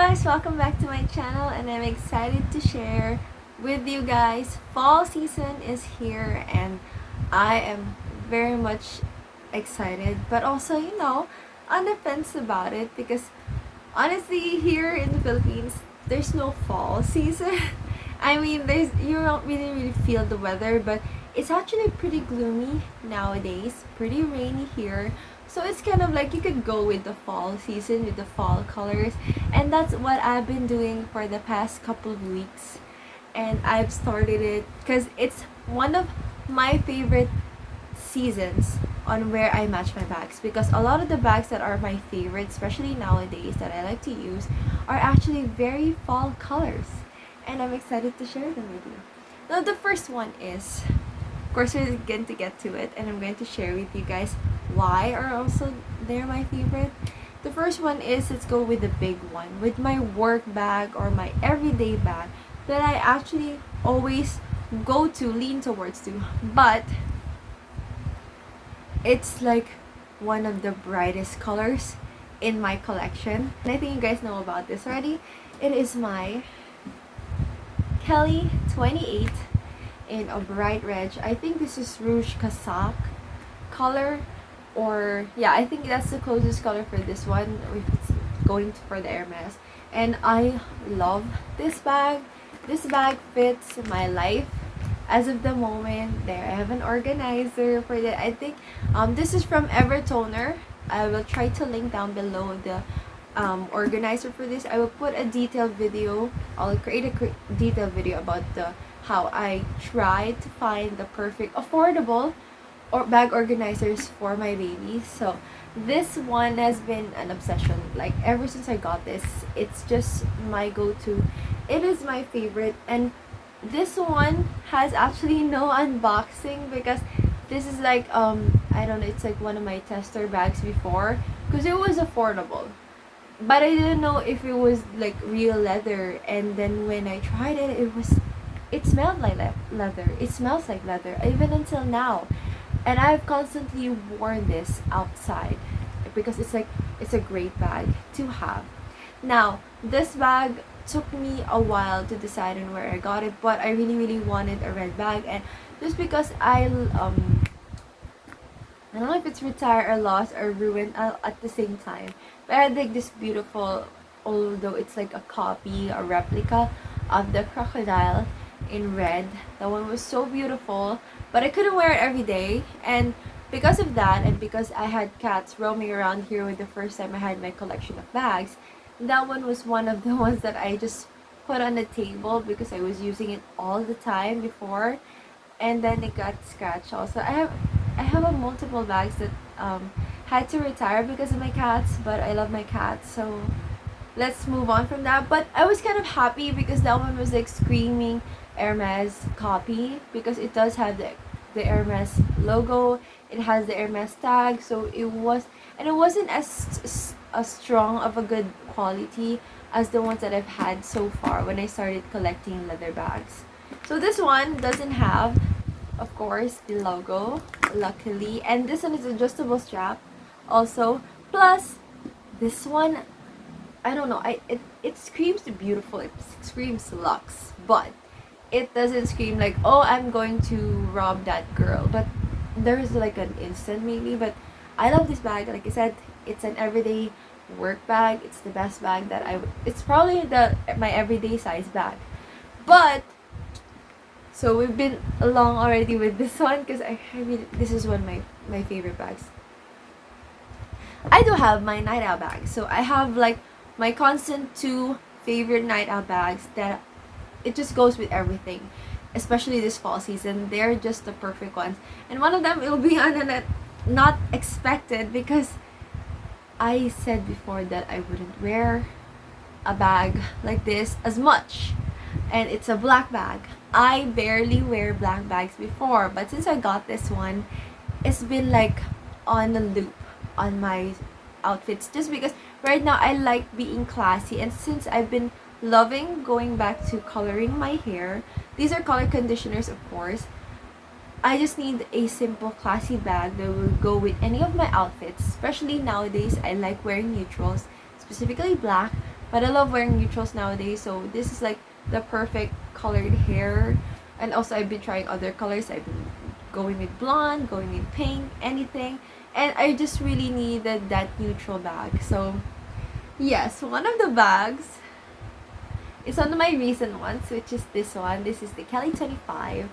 guys, welcome back to my channel, and I'm excited to share with you guys. Fall season is here and I am very much excited, but also, on the fence about it because honestly, here in the Philippines, there's no fall season. I mean, there's you don't really feel the weather, but it's actually pretty gloomy nowadays, pretty rainy here. So it's kind of like you could go with the fall season with the fall colors, and that's what I've been doing for the past couple of weeks. And I've started it because it's one of my favorite seasons on where I match my bags, because a lot of the bags that are my favorite, especially nowadays that I like to use, are actually very fall colors, and I'm excited to share them with you. Now, the first one is, of course, we're going to get to it, and I'm going to share with you guys why are also they're my favorite. The first one is, let's go with the big one, with my work bag or my everyday bag that I actually always lean towards to, but it's like one of the brightest colors in my collection. And I think you guys know about this already. It is my Kelly 28 in a bright red. I think this is Rouge Casaque color, or yeah, I think that's the closest color for this one if it's going for the Hermes. And I love this bag. This bag fits my life as of the moment. There, I have an organizer for that. I think this is from Evertoner. I will try to link down below the organizer for this. I will put a detailed video. I'll create a detailed video about the how I try to find the perfect affordable or bag organizers for my babies. So this one has been an obsession. Like ever since I got this, it's just my go-to. It is my favorite, and this one has actually no unboxing because this is like I don't know, it's like one of my tester bags before because it was affordable, but I didn't know if it was like real leather. And then when I tried it, it smelled like leather. It smells like leather even until now, and I've constantly worn this outside because it's a great bag to have. Now, this bag took me a while to decide on where I got it, but I really wanted a red bag, and just because I don't know if it's retire or lost or ruined at the same time. But I had like this beautiful, although it's like a copy, a replica of the crocodile in red. That one was so beautiful, but I couldn't wear it every day. And because of that, and because I had cats roaming around here with the first time I had my collection of bags, that one was one of the ones that I just put on the table because I was using it all the time before, and then it got scratched. Also, I have a multiple bags that had to retire because of my cats, but I love my cats, so let's move on from that. But I was kind of happy because that one was like screaming Hermes copy, because it does have the Hermes logo, it has the Hermes tag, so it wasn't as strong of a good quality as the ones that I've had so far when I started collecting leather bags. So this one doesn't have, of course, the logo, luckily, and this one is adjustable strap also. Plus, this one, I don't know, it screams beautiful, it screams luxe, but it doesn't scream like, oh, I'm going to rob that girl. But there's like an instant maybe. But I love this bag. Like I said, it's an everyday work bag. It's the best bag that it's probably my everyday size bag. But so we've been along already with this one because I mean, this is one of my favorite bags. I do have my night out bag. So I have like my constant two favorite night out bags that it just goes with everything, especially this fall season. They're just the perfect ones, and one of them will be on a not expected because I said before that I wouldn't wear a bag like this as much, and it's a black bag. I barely wear black bags before, but since I got this one, it's been like on a loop on my outfits, just because right now I like being classy, and since I've been loving going back to coloring my hair, these are color conditioners, of course. I just need a simple classy bag that will go with any of my outfits, especially nowadays I like wearing neutrals, specifically black, But I love wearing neutrals nowadays, so this is like the perfect colored hair. And also I've been trying other colors. I've been going with blonde, going with pink, anything. And I just really needed that neutral bag. So yes, one of the bags is one of my recent ones, which is this one. This is the Kelly 25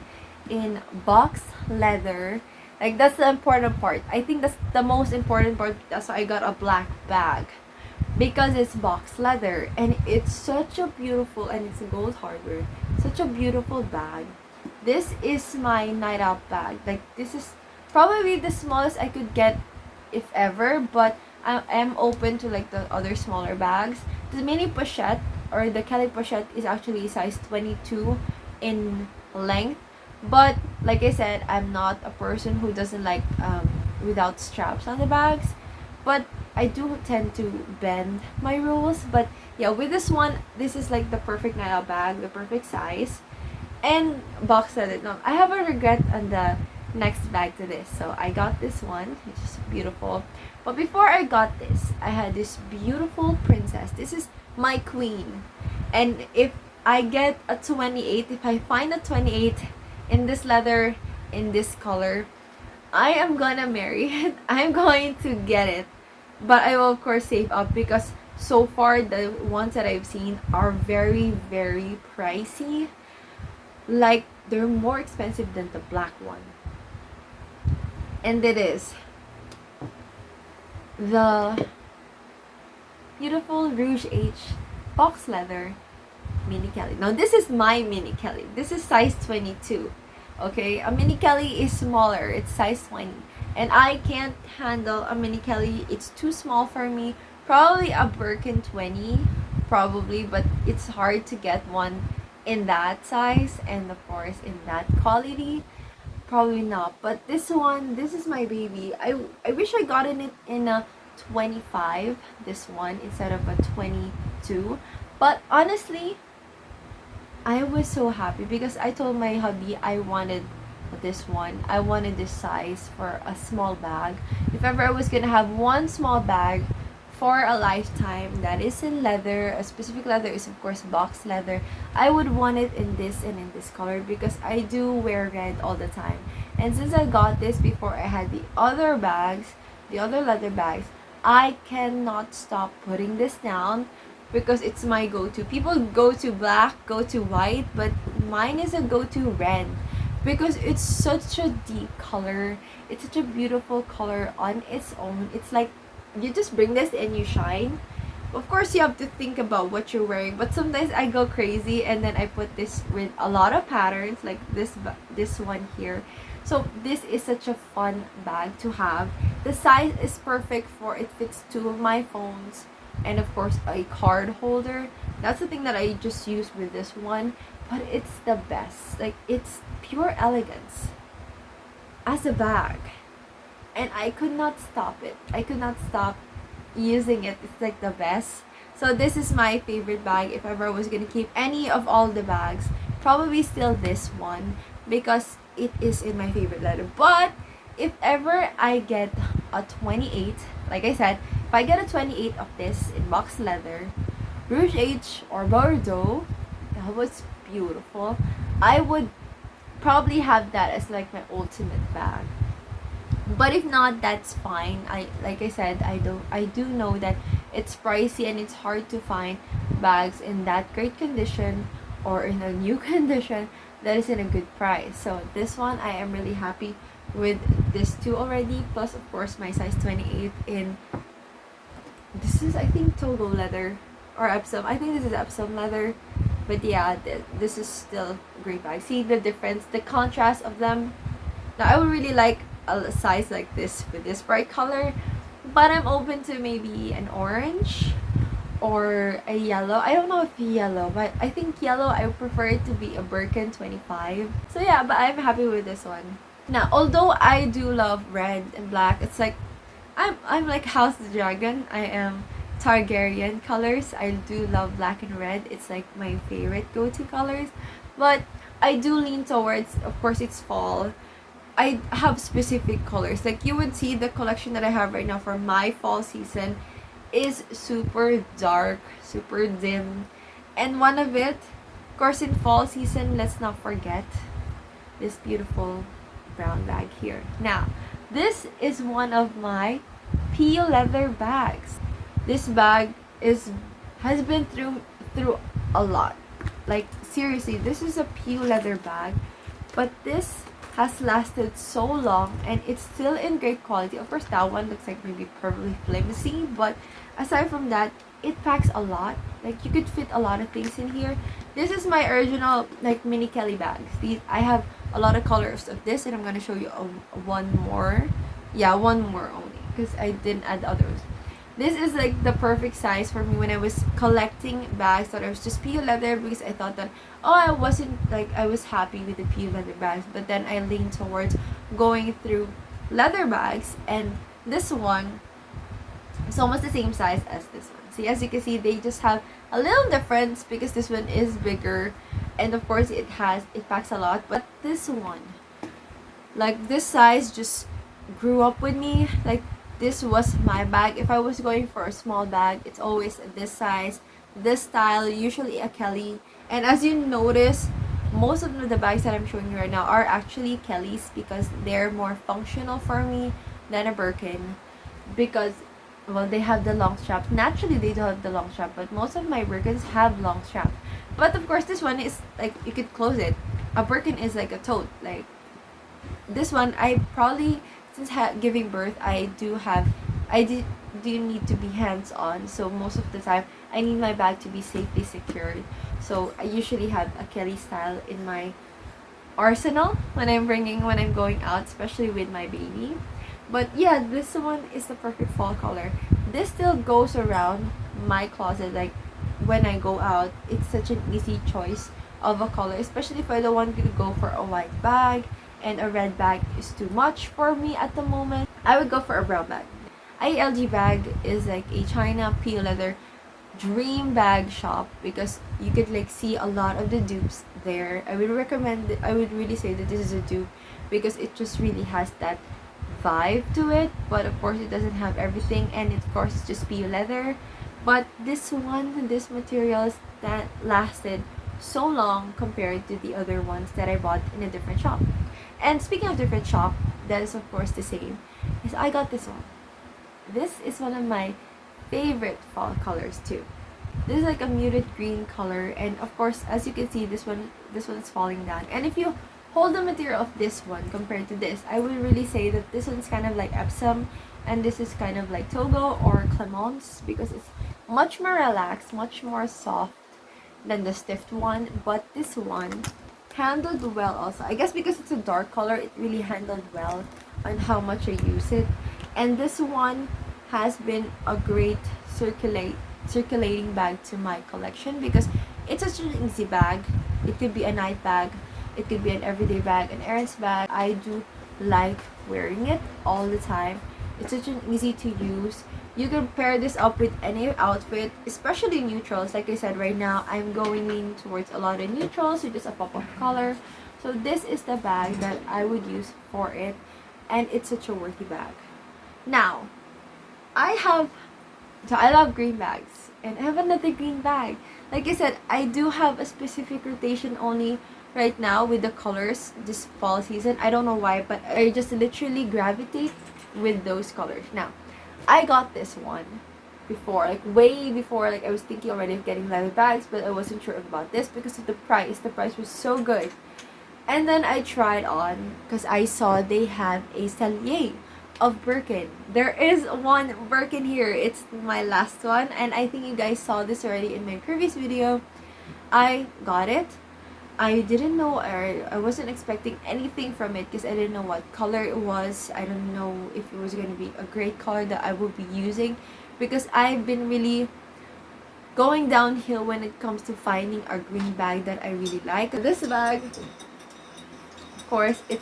in box leather. Like, that's the important part. I think that's the most important part. That's why I got a black bag, because it's box leather and it's such a beautiful, and it's a gold hardware, such a beautiful bag. This is my night out bag. Like, this is probably the smallest I could get, if ever, but I am open to like the other smaller bags. The mini pochette, or the Kelly pochette, is actually size 22 in length. But like I said, I'm not a person who doesn't like without straps on the bags. But I do tend to bend my rules. But yeah, with this one, this is like the perfect night out bag, the perfect size. And box leather. No, I have a regret on the next bag to this. So I got this one, which is beautiful. But before I got this, I had this beautiful princess. This is my queen. And if I get a 28, if I find a 28 in this leather, in this color, I am gonna marry it. I'm going to get it. But I will of course save up, because so far the ones that I've seen are very, very pricey. Like, they're more expensive than the black one. And it is the beautiful Rouge H box leather mini Kelly. Now, this is my mini Kelly. This is size 22. Okay, a mini Kelly is smaller. It's size 20. And I can't handle a mini Kelly. It's too small for me. Probably a Birkin 20, probably, but it's hard to get one in that size and of course in that quality. Probably not. But this one, this is my baby. I wish I got it in a 25, this one, instead of a 22. But honestly, I was so happy because I told my hubby I wanted this one. I wanted this size for a small bag. If ever I was gonna have one small bag for a lifetime that is in leather, a specific leather is of course box leather, I would want it in this and in this color, because I do wear red all the time. And since I got this before I had the other bags, the other leather bags, I cannot stop putting this down, because it's my go-to. People go to black, go to white, but mine is a go-to red, because it's such a deep color. It's such a beautiful color on its own. It's like you just bring this and you shine. Of course, you have to think about what you're wearing, but sometimes I go crazy and then I put this with a lot of patterns, like this one here. So this is such a fun bag to have. The size is perfect for, it fits two of my phones, and of course a card holder. That's the thing that I just use with this one, but it's the best. Like, it's pure elegance as a bag, and I could not stop it. I could not stop using it. It's like the best. So this is my favorite bag. If ever I was gonna keep any of all the bags, probably still this one, because it is in my favorite leather. But if ever I get a 28, like I said, if I get a 28 of this in box leather, Rouge H or Bordeaux, that was beautiful, I would probably have that as like my ultimate bag. But if not, that's fine. Like I said, I do know that it's pricey and it's hard to find bags in that great condition or in a new condition that is in a good price. So this one, I am really happy with this two already, plus of course my size 28 in, this is I think Togo leather or Epsom. I think this is Epsom leather. But yeah, this is still a great bag. See the difference, the contrast of them. Now I would really like a size like this with this bright color, but I'm open to maybe an orange or a yellow. I don't know if yellow, but I think yellow, I would prefer it to be a Birkin 25. So yeah, but I'm happy with this one. Now, although I do love red and black, it's like I'm like House Dragon. I am Targaryen colors. I do love black and red. It's like my favorite go-to colors. But I do lean towards, of course, it's fall. I have specific colors. Like, you would see the collection that I have right now for my fall season. is super dark, super dim. And one of it, of course, in fall season, let's not forget this beautiful brown bag here. Now, this is one of my peel leather bags. This bag is has been through a lot. Like seriously, this is a peel leather bag, but this has lasted so long and it's still in great quality. Of course, that one looks like maybe probably flimsy, but aside from that, it packs a lot. Like you could fit a lot of things in here. This is my original like mini Kelly bags. These I have a lot of colors of this, and I'm gonna show you one more. Yeah, one more only because I didn't add others. This is like the perfect size for me when I was collecting bags that I was just peel leather, because I thought that, oh, I wasn't like, I was happy with the peel leather bags, but then I leaned towards going through leather bags, and this one is almost the same size as this one. See, as you can see, they just have a little difference because this one is bigger, and of course it packs a lot, but this one, like this size just grew up with me. Like this was my bag. If I was going for a small bag, it's always this size, this style, usually a Kelly. And as you notice, most of the bags that I'm showing you right now are actually Kellys because they're more functional for me than a Birkin, because well, they have the long strap. Naturally they do have the long strap, but most of my Birkins have long strap. But of course this one is like you could close it. A Birkin is like a tote. Like this one, I probably, since giving birth, do need to be hands on. So most of the time, I need my bag to be safely secured. So I usually have a Kelly style in my arsenal when I'm going out, especially with my baby. But yeah, this one is the perfect fall color. This still goes around my closet. Like when I go out, it's such an easy choice of a color, especially if I don't want to go for a white bag and a red bag is too much for me at the moment. I would go for a brown bag. ILG bag is like a China peel leather dream bag shop because you could like see a lot of the dupes there. I would really say that this is a dupe because it just really has that vibe to it, but of course it doesn't have everything, and of course it's just peel leather. But this one, this materials that lasted so long compared to the other ones that I bought in a different shop. And speaking of different shop, that is of course the same, is I got this one. This is one of my favorite fall colors too. This is like a muted green color, and of course as you can see, this one is falling down. And if you hold the material of this one compared to this, I would really say that this one's kind of like Epsom and this is kind of like Togo or Clemence, because it's much more relaxed, much more soft than the stiff one. But this one handled well also. I guess because it's a dark color, it really handled well on how much I use it. And this one has been a great circulating bag to my collection because it's such an easy bag. It could be a night bag, it could be an everyday bag, an errands bag. I do like wearing it all the time. It's such an easy to use. You can pair this up with any outfit, especially neutrals. Like I said, right now I'm going in towards a lot of neutrals with just a pop of color. So this is the bag that I would use for it, and it's such a worthy bag. Now, I love green bags, and I have another green bag. Like I said, I do have a specific rotation only right now with the colors this fall season. I don't know why, but I just literally gravitate with those colors. Now, I got this one before, like way before, like I was thinking already of getting leather bags, but I wasn't sure about this because of the price. The price was so good. And then I tried on because I saw they have a Sellier of Birkin. There is one Birkin here. It's my last one, and I think you guys saw this already in my previous video. I got it. I didn't know, or I wasn't expecting anything from it because I didn't know what color it was. I don't know if it was going to be a great color that I will be using, because I've been really going downhill when it comes to finding a green bag that I really like. This bag, of course, it's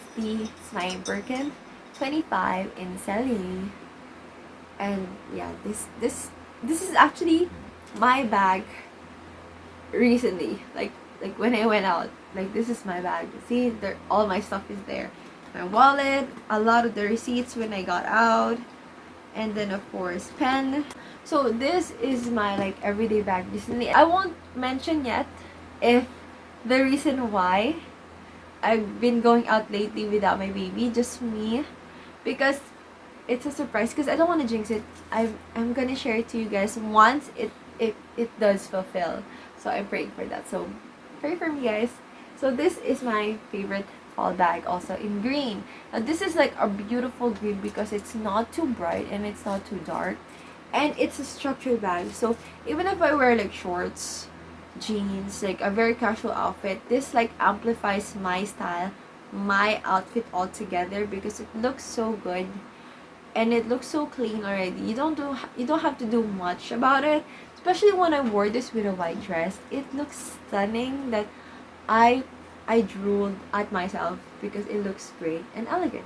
my Birkin 25 in Sellier. And yeah, this is actually my bag recently. Like when I went out, like this is my bag. See, there, all my stuff is there. My wallet, a lot of the receipts when I got out, and then of course pen. So this is my like everyday bag recently. I won't mention yet if the reason why I've been going out lately without my baby, just me, because it's a surprise. Because I don't want to jinx it. I'm gonna share it to you guys once it does fulfill. So I'm praying for that. So pray for me, guys. So this is my favorite fall bag, also in green. Now this is like a beautiful green because it's not too bright and it's not too dark, and it's a structured bag. So even if I wear like shorts, jeans, like a very casual outfit, this like amplifies my style, my outfit altogether, because it looks so good and it looks so clean already. You don't have to do much about it. Especially when I wore this with a white dress, it looks stunning that I I drooled at myself because it looks great and elegant.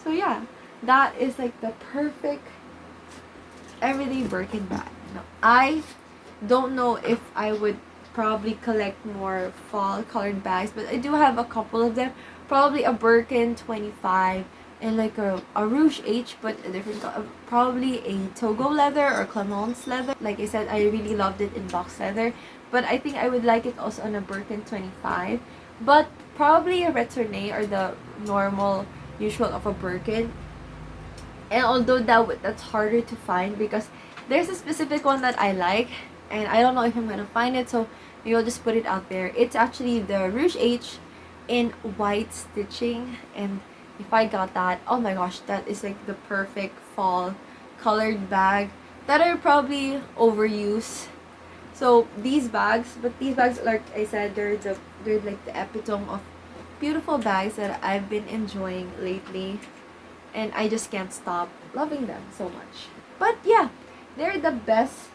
So yeah, that is like the perfect everyday Birkin bag. Now, I don't know if I would probably collect more fall colored bags, but I do have a couple of them. Probably a Birkin 25 and like a Rouge H, but a different probably a Togo leather or Clemence leather. Like I said, I really loved it in box leather, but I think I would like it also on a Birkin 25. But probably a Retourné or the normal usual of a Birkin. And although that's harder to find because there's a specific one that I like, and I don't know if I'm gonna find it, so maybe I'll just put it out there. It's actually the Rouge H in white stitching, and if I got that, oh my gosh, that is like the perfect fall colored bag that I probably overuse. So these bags, like I said, they're like the epitome of beautiful bags that I've been enjoying lately, and I just can't stop loving them so much. But yeah, they're the best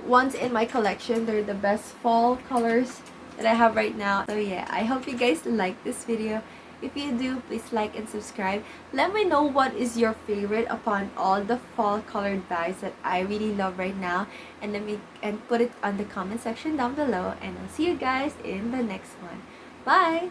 ones in my collection. They're the best fall colors that I have right now. So yeah, I hope you guys like this video. If you do, please like and subscribe. Let me know what is your favorite upon all the fall colored bags that I really love right now, and put it on the comment section down below, and I'll see you guys in the next one. Bye.